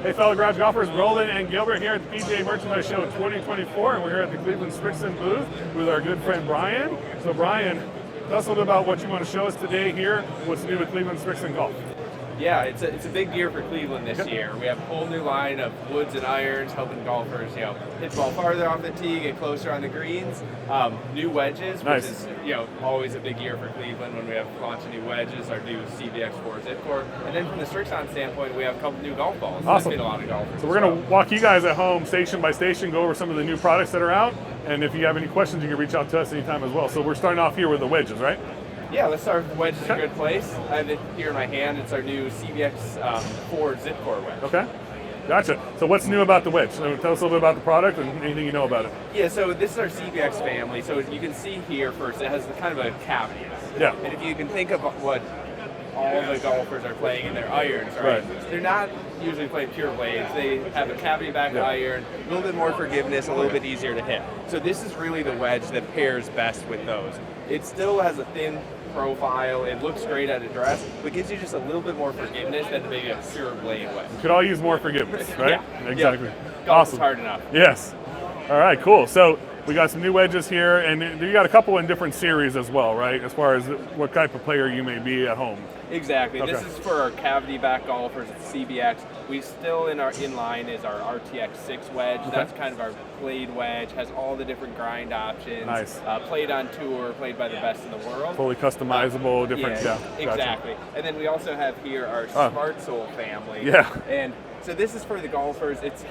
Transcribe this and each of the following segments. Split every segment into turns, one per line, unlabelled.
Hey, fellow garage golfers, Roland and Gilbert here at the PGA Merchandise Show 2024, and we're here at the Cleveland Srixon booth with our good friend Brian. So Brian, tell us a little bit about what you want to show us today here, what's new with Cleveland Srixon Golf.
Yeah, it's a big year for Cleveland this year. We have a whole new line of woods and irons, helping golfers, hit the ball farther off the tee, get closer on the greens. New wedges,
Nice.
which is always a big year for Cleveland when we have launch new wedges, our new CBX4 Zip Core, and then from the Srixon standpoint, we have a couple new golf balls.
Awesome.
That's been a lot of golfers.
So we're going to walk you guys at home, station by station, go over some of the new products that are out, and if you have any questions, you can reach out to us anytime as well. So we're starting off here with the wedges, right?
Yeah, let's start with wedge. Is a good place. I have it here in my hand. It's our new CBX4 Zip Core wedge.
Okay. Gotcha. So what's new about the wedge? So tell us a little bit about the product and anything you know about it.
Yeah, so this is our CBX family. So you can see here first, it has kind of a cavity.
Yeah.
And if you can think of what all the golfers are playing in their irons, right? They're not usually playing pure blades. They have a cavity back iron, a little bit more forgiveness, a little bit easier to hit. So this is really the wedge that pairs best with those. It still has a thin profile, it looks great at address, but gives you just a little bit more forgiveness than maybe a pure blade wedge.
We could all use more forgiveness, right?
Yeah.
Exactly.
Golf
Awesome.
is hard enough.
Yes. All right, cool. So we got some new wedges here, and you got a couple in different series as well, right? As far as what type of player you may be at home.
Exactly.
Okay.
This is for our cavity back golfers. It's CBX. We still in line is our RTX6 wedge.
Okay.
That's kind of our blade wedge. Has all the different grind options.
Nice.
Played on tour. Played by the best in the world.
Fully customizable, different. Yeah. Gotcha.
Exactly. And then we also have here our Smart Soul family.
Yeah.
And so this is for the golfers. It's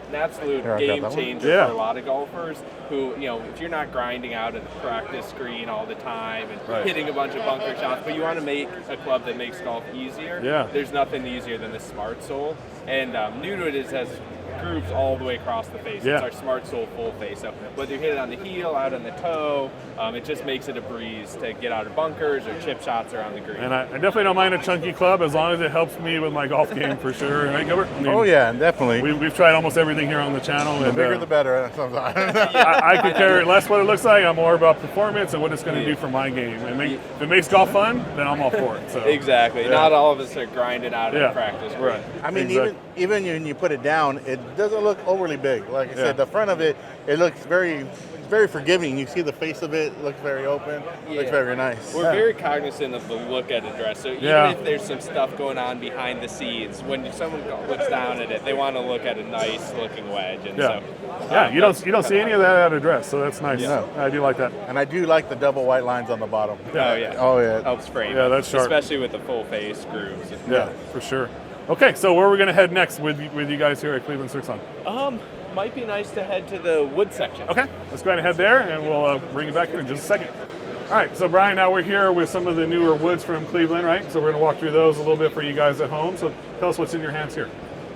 an absolute
Here, I got
game
that one.
changer
Yeah.
for a lot of golfers who, if you're not grinding out at the practice screen all the time and hitting a bunch of bunker shots, but you want to make a club that makes golf easier, there's nothing easier than the Smart Soul. And new to it has grooves all the way across the face.
Yeah.
It's our Smart Soul full face. So whether you hit it on the heel, out on the toe, it just makes it a breeze to get out of bunkers or chip shots around the green.
And I definitely don't mind a chunky club as long as it helps me with my golf game for sure. Right, Gilbert? I mean,
Oh yeah, definitely.
We've tried almost everything here on the channel.
The
And,
bigger the better sometimes.
I could care less what it looks like. I'm more about performance and what it's going to do for my game. And if it makes golf fun, then I'm all for it. So.
Exactly.
Yeah.
Not all of us are grinding out in practice.
Right.
I mean,
Exactly.
even when you put it down, it doesn't look overly big. Like I said, the front of it looks very forgiving. You see the face of it looks very open. Looks very nice.
We're very cognizant of the look at address. So even if there's some stuff going on behind the scenes, when someone looks down at it, they want to look at a nice looking wedge. And
you don't see any of that at address, so that's nice.
Yeah.
I do like that.
And I do like the double white lines on the bottom.
Oh yeah.
Oh yeah.
Helps frame.
Yeah,
it,
that's sharp.
especially with the full face grooves.
Yeah, for sure. Okay, so where are we going to head next with you guys here at Cleveland Srixon?
Might be nice to head to the wood section.
Okay, let's go ahead and head there, and we'll bring you back here in just a second. All right, so Brian, now we're here with some of the newer woods from Cleveland, right? So we're going to walk through those a little bit for you guys at home. So tell us what's in your hands here.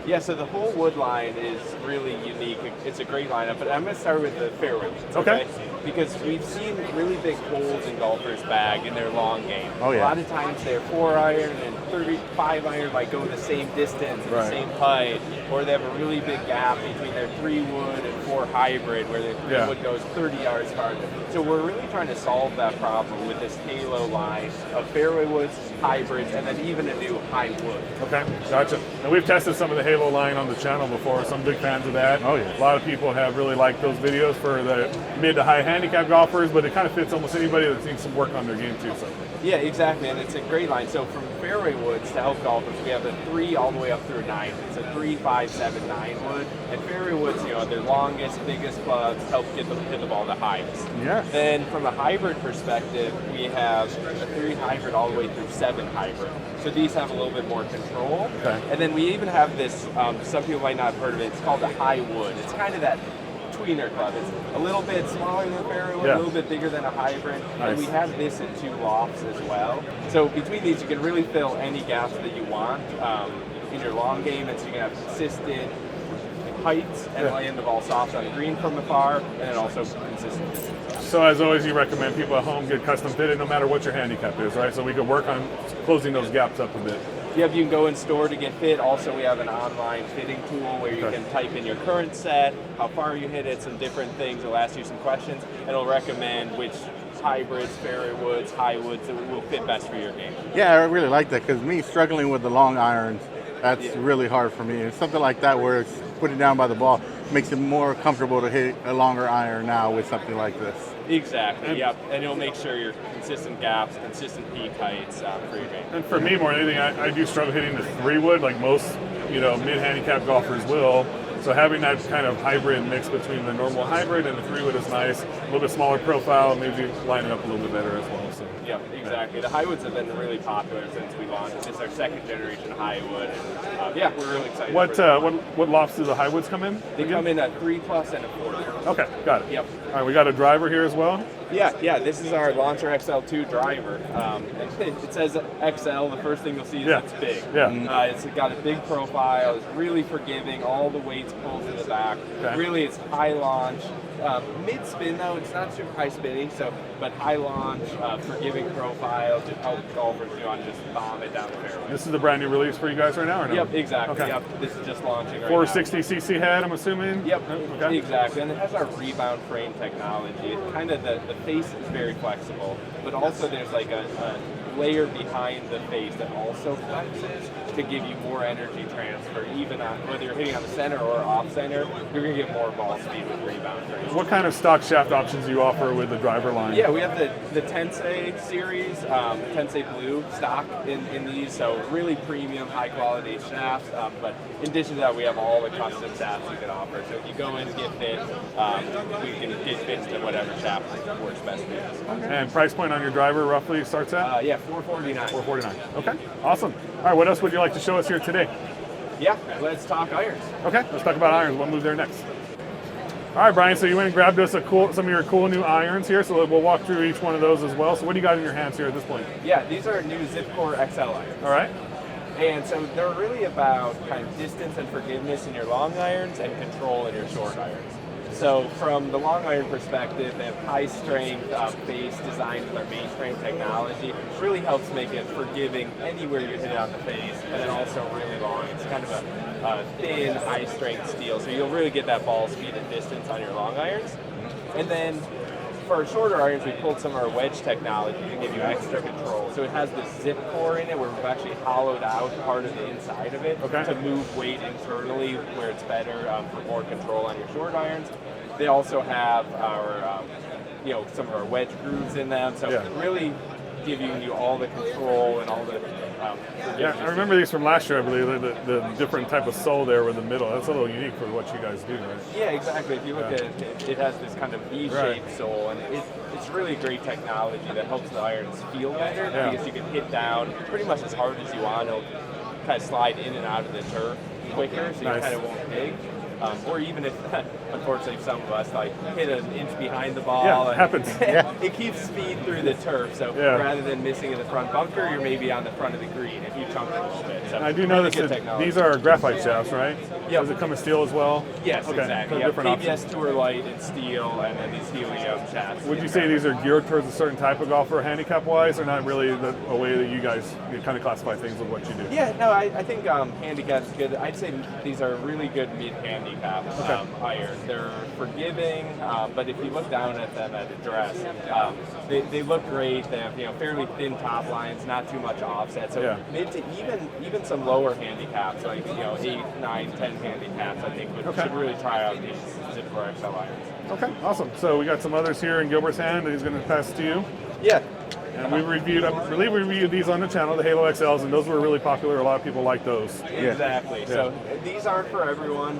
Yeah, so the whole wood line is really unique. It's a great lineup, but I'm going to start with the fairway woods,
Okay.
Because we've seen really big holes in golfers' bag in their long game.
Oh, yeah.
A lot of times their 4-iron and 35-iron might go the same distance and the same height, or they have a really big gap between their 3-wood and 4 hybrid, where their 3-wood goes 30 yards farther. So we're really trying to solve that problem with this halo line of fairway woods, hybrids, and then even a new high wood.
Okay, gotcha. And we've tested some of the Halo line on the channel before. Some big fans of that.
Oh, yeah.
A lot of people have really liked those videos for the mid to high handicap golfers, but it kind of fits almost anybody that needs some work on their game too. So.
Yeah, exactly, and it's a great line. So from fairway woods to help golfers, we have a 3 all the way up through 9. It's a 3, 5, 7, 9 wood. And fairway woods, their longest, biggest clubs help hit the ball the highest.
Yeah.
Then from a hybrid perspective, we have a 3 hybrid all the way through 7 hybrid. So these have a little bit more control.
Okay.
And then we even have this, some people might not have heard of it, it's called a high wood. It's kind of that tweener club. It's a little bit smaller than a fairway wood, a little bit bigger than a hybrid.
Nice.
And we have this in 2 lofts as well. So between these, you can really fill any gaps that you want in your long game, and so you can have consistent heights and laying the ball soft on the green from afar, and then also consistent.
So as always, you recommend people at home get custom fitted no matter what your handicap is, right? So we could work on closing those gaps up a bit.
Yep, you can go in store to get fit. Also, we have an online fitting tool where you can type in your current set, how far you hit it, some different things. It'll ask you some questions, and it'll recommend which hybrids, fairway woods, high woods that will fit best for your game.
Yeah, I really like that because me struggling with the long irons, That's really hard for me. It's something like that where it's put it down by the ball makes it more comfortable to hit a longer iron now with something like this.
Exactly, yep. And it'll make sure you're consistent gaps, consistent peak heights for your game.
And for me, more than anything, I do struggle hitting the 3-wood like most, mid-handicap golfers will. So having that kind of hybrid mix between the normal hybrid and the 3-wood is nice. A little bit smaller profile, maybe line it up a little bit better as well. So.
Yep, exactly. The high woods have been really popular since we launched. It's our second generation high wood. And, we're really excited.
What lofts do the high woods come in?
They come in at 3+ and a 4.
Okay, got it.
Yep.
All right, we got a driver here as well.
Yeah. This is our Launcher XL2 driver. It says XL. The first thing you'll see is it's big.
Yeah.
It's got a big profile. It's really forgiving. All the weight's pulled to the back.
Okay.
Really, it's high launch. Mid spin though, it's not super high spinning. But high launch, forgiving profile to help golfers just bomb it down the fairway.
This is a brand new release for you guys right now, or no?
Yep, exactly.
Okay.
Yep, this is just launching right
460cc head, I'm assuming.
Yep,
okay.
Exactly. And it has our rebound frame technology. Kind of the face is very flexible, but also there's like a layer behind the face that also flexes to give you more energy transfer, even on whether you're hitting on the center or off center, you're going to get more ball speed with rebound frame.
What kind of stock shaft options do you offer with the driver line?
Yeah, we have the Tensei series, Tensei Blue stock in these, so really premium, high quality shafts. But in addition to that, we have all the custom shafts you can offer. So if you go in and get fit, we can get fits to whatever shaft works best for you.
And price point on your driver roughly starts at?
$449.
$449. Okay, awesome. All right, what else would you like to show us here today?
Yeah, let's talk irons.
Okay, let's talk about irons. We'll move there next. All right, Brian, so you went and grabbed us some of your cool new irons here, so we'll walk through each one of those as well. So what do you got in your hands here at this point?
Yeah, these are new Zipcore XL irons.
All right.
And so they're really about kind of distance and forgiveness in your long irons and control in your short irons. So from the long iron perspective, they have high strength base designed with our mainframe technology. It really helps make it forgiving anywhere you hit it on the face, and then also really long. It's kind of a thin, high strength steel, so you'll really get that ball speed and distance on your long irons. And then for our shorter irons, we pulled some of our wedge technology to give you extra control. So it has this zip core in it where we've actually hollowed out part of the inside of it to move weight internally where it's better for more control on your short irons. They also have our, some of our wedge grooves in them. So really giving you all the control and all the
I remember these from last year, I believe, the different type of sole there with the middle. That's a little unique for what you guys do, right?
Yeah, exactly. If you look at it, it has this kind of V-shaped sole, and it's really great technology that helps the irons feel better because you can hit down pretty much as hard as you want. It'll kind of slide in and out of the turf quicker, so you kind of won't dig. Or even if, unfortunately, some of us hit an inch behind the ball.
Yeah, it happens.
It keeps speed through the turf. So rather than missing in the front bunker, you're maybe on the front of the green if you chunk it a little bit. So
I do notice that these are graphite shafts, right?
Yeah.
Does it come in steel as well?
Yes, exactly. Yeah,
Different
PBS
options.
Tour Light and steel, and then these helium shafts.
Would you say these are geared towards a certain type of golfer, handicap-wise, or not really a way that you guys kind of classify things with what you do?
Yeah, no, I think handicap's good. I'd say these are really good mid-handicap irons. They're forgiving, but if you look down at them at address, they look great. They have fairly thin top lines, not too much offset. So mid to even some lower handicaps, like 8, 9, 10 handicaps, I think should really try out these Zipcore XL irons.
Okay, awesome. So we got some others here in Gilbert's hand that he's going to pass to you.
Yeah.
And we reviewed, I believe we reviewed these on the channel, the Halo XLs, and those were really popular. A lot of people like those.
Exactly. Yeah. So these aren't for everyone,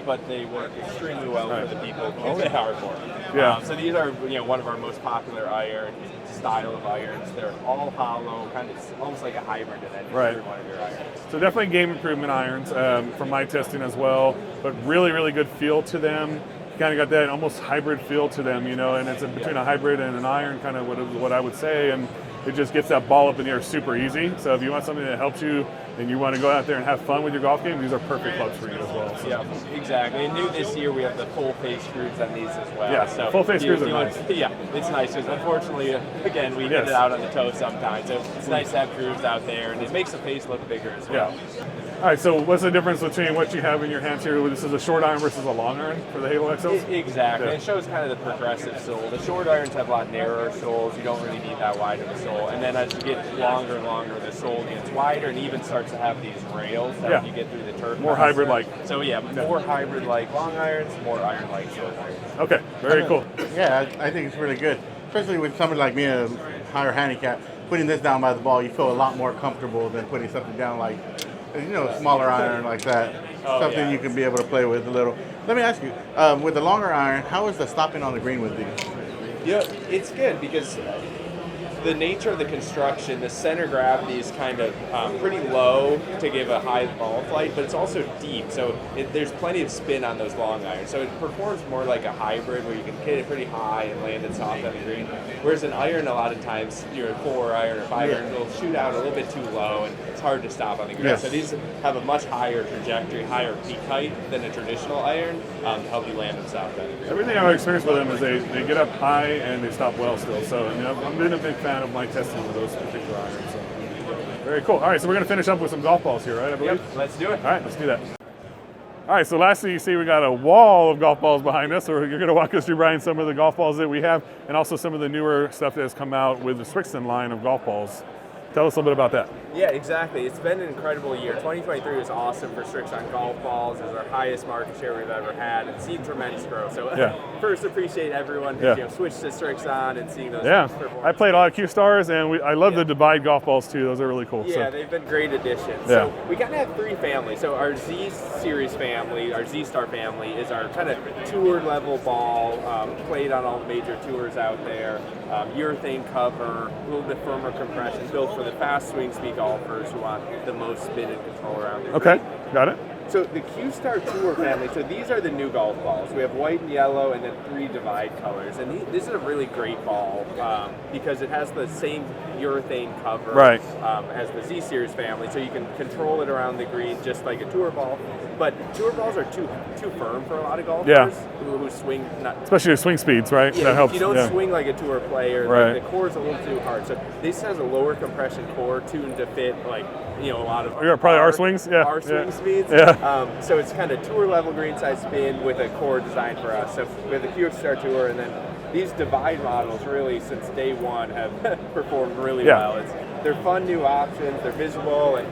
but they work extremely well for the people who they are for.
Yeah.
So these are one of our most popular iron style of irons. They're all hollow, kind of almost like a hybrid in every one of your irons.
So definitely game improvement irons from my testing as well, but really, really good feel to them. Kind of got that almost hybrid feel to them, and it's between a hybrid and an iron, kind of what I would say, and it just gets that ball up in the air super easy. So if you want something that helps you and you want to go out there and have fun with your golf game, these are perfect clubs for you as well. So.
Yeah, exactly. And new this year, we have the full face screws on these as well.
Yeah,
so
full face screws are nice.
Yeah, it's nice because unfortunately, again, we hit it out on the toe sometimes. So it's nice to have grooves out there, and it makes the face look bigger as well.
Yeah. All right, so what's the difference between what you have in your hands here? This is a short iron versus a long iron for the Halo XLs?
Exactly.
Yeah.
It shows kind of the progressive sole. The short irons have a lot narrower soles. You don't really need that wide of a sole. And then as you get longer and longer, the sole gets wider and even starts to have these rails that you get through the turf.
More hybrid-like.
So yeah, more hybrid-like long irons, more iron-like short irons.
Okay, very cool.
Yeah, I think it's really good, especially with somebody like me, a higher handicap. Putting this down by the ball, you feel a lot more comfortable than putting something down like, a smaller iron like that. Something you can be able to play with a little. Let me ask you, with the longer iron, how is the stopping on the green with these?
Yeah, it's good because the nature of the construction, the center gravity is kind of pretty low to give a high ball flight, but it's also deep, so there's plenty of spin on those long irons. So it performs more like a hybrid where you can hit it pretty high and land it soft on the green. Whereas an iron, a lot of times, your 4 iron or 5 iron will shoot out a little bit too low and it's hard to stop on the green.
Yes.
So these have a much higher trajectory, higher peak height than a traditional iron to help you land them soft on the green.
Everything I've experienced with them is they get up high and they stop well still. So I've been a big fan of my testing with those particular irons. So. Very cool. All right, so we're going to finish up with some golf balls here, right? I believe.
Yep, let's do it.
All right, let's do that. All right, so lastly, you see we got a wall of golf balls behind us. So you're going to walk us through, Brian, some of the golf balls that we have, and also some of the newer stuff that has come out with the Srixon line of golf balls. Tell us a little bit about that.
Yeah, exactly. It's been an incredible year. 2023 was awesome for Srixon golf balls. It was our highest market share we've ever had, and seen tremendous growth. So first, appreciate everyone who switched to Srixon and seeing those.
I played a lot of Q-Stars, and I love the Divide golf balls too. Those are really cool.
Yeah, they've been great additions. So we kind of have 3 families. So our Z Series family, our Z-Star family, is our kind of tour level ball, played on all the major tours out there. Urethane cover, a little bit firmer compression, built for the fast swing speed golfers who want the most spin and control around their
Okay,
green.
got it.
So the Q-Star Tour family, so these are the new golf balls. We have white and yellow and then 3 Divide colors. And this is a really great ball because it has the same urethane cover as the Z-Series family. So you can control it around the green just like a tour ball. But tour balls are too firm for a lot of golfers who swing.
Especially with swing speeds, right?
Yeah,
that helps.
You don't swing like a tour player. The core's a little too hard. So this has a lower compression core tuned to fit a lot of
probably our swings.
Our swing speeds. So it's kind of tour level green side spin with a core designed for us. So we have the Q-Star Tour, and then these Divide models really since day one have performed really well. They're fun new options, they're visible, and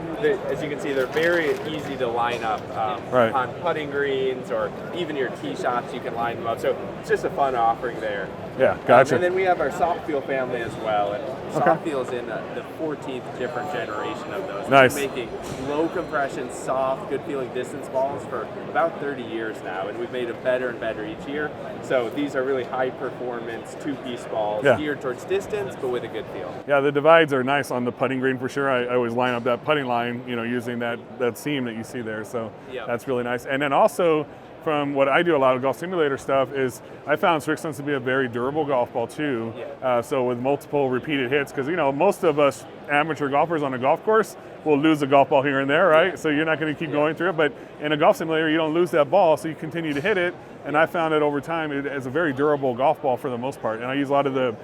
as you can see, they're very easy to line up on putting greens or even your tee shots, you can line them up. So it's just a fun offering there.
Yeah, gotcha.
And then we have our soft feel family as well. And soft feel is in the 14th different generation of those.
Nice.
We're making low compression, soft, good feeling distance balls for about 30 years now, and we've made them better and better each year. So these are really high performance 2-piece balls geared towards distance, but with a good feel.
Yeah, the Divides are nice on the putting green for sure. I always line up that putting line, using that seam that you see there. So that's really nice. And then also, from what I do a lot of golf simulator stuff is I found Srixons to be a very durable golf ball too. So with multiple repeated hits, because most of us amateur golfers on a golf course will lose a golf ball here and there, right? So you're not going to keep going through it, but in a golf simulator you don't lose that ball, so you continue to hit it. And I found it over time as a very durable golf ball for the most part. And I use a lot of the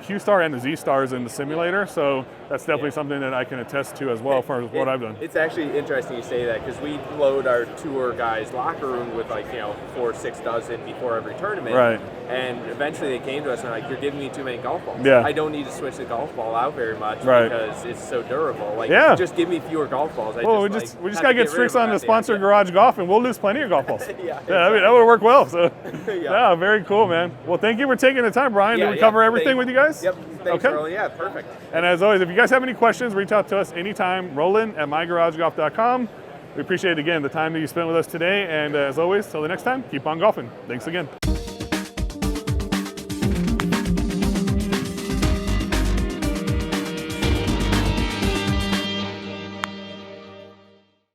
Q-Star and the Z-Stars in the simulator, so that's definitely something that I can attest to as well for what I've done.
It's actually interesting you say that because we load our tour guys' locker room with 4 or 6 dozen before every tournament.
Right.
And eventually they came to us and they're like, you're giving me too many golf balls.
Yeah.
I don't need to switch the golf ball out very much
Right.
because it's so durable. Just give me fewer golf balls.
We just got to get Srixon to sponsor Garage Golf and we'll lose plenty of golf balls.
Exactly.
I mean, that would work well. So yeah, very cool, man. Well, thank you for taking the time, Brian. Did we cover everything with you guys?
Yep. Thanks, Roland. Yeah, perfect.
And as always, if you guys have any questions, reach out to us anytime. Roland@mygaragegolf.com. We appreciate, again, the time that you spent with us today. And as always, till the next time, keep on golfing. Thanks again.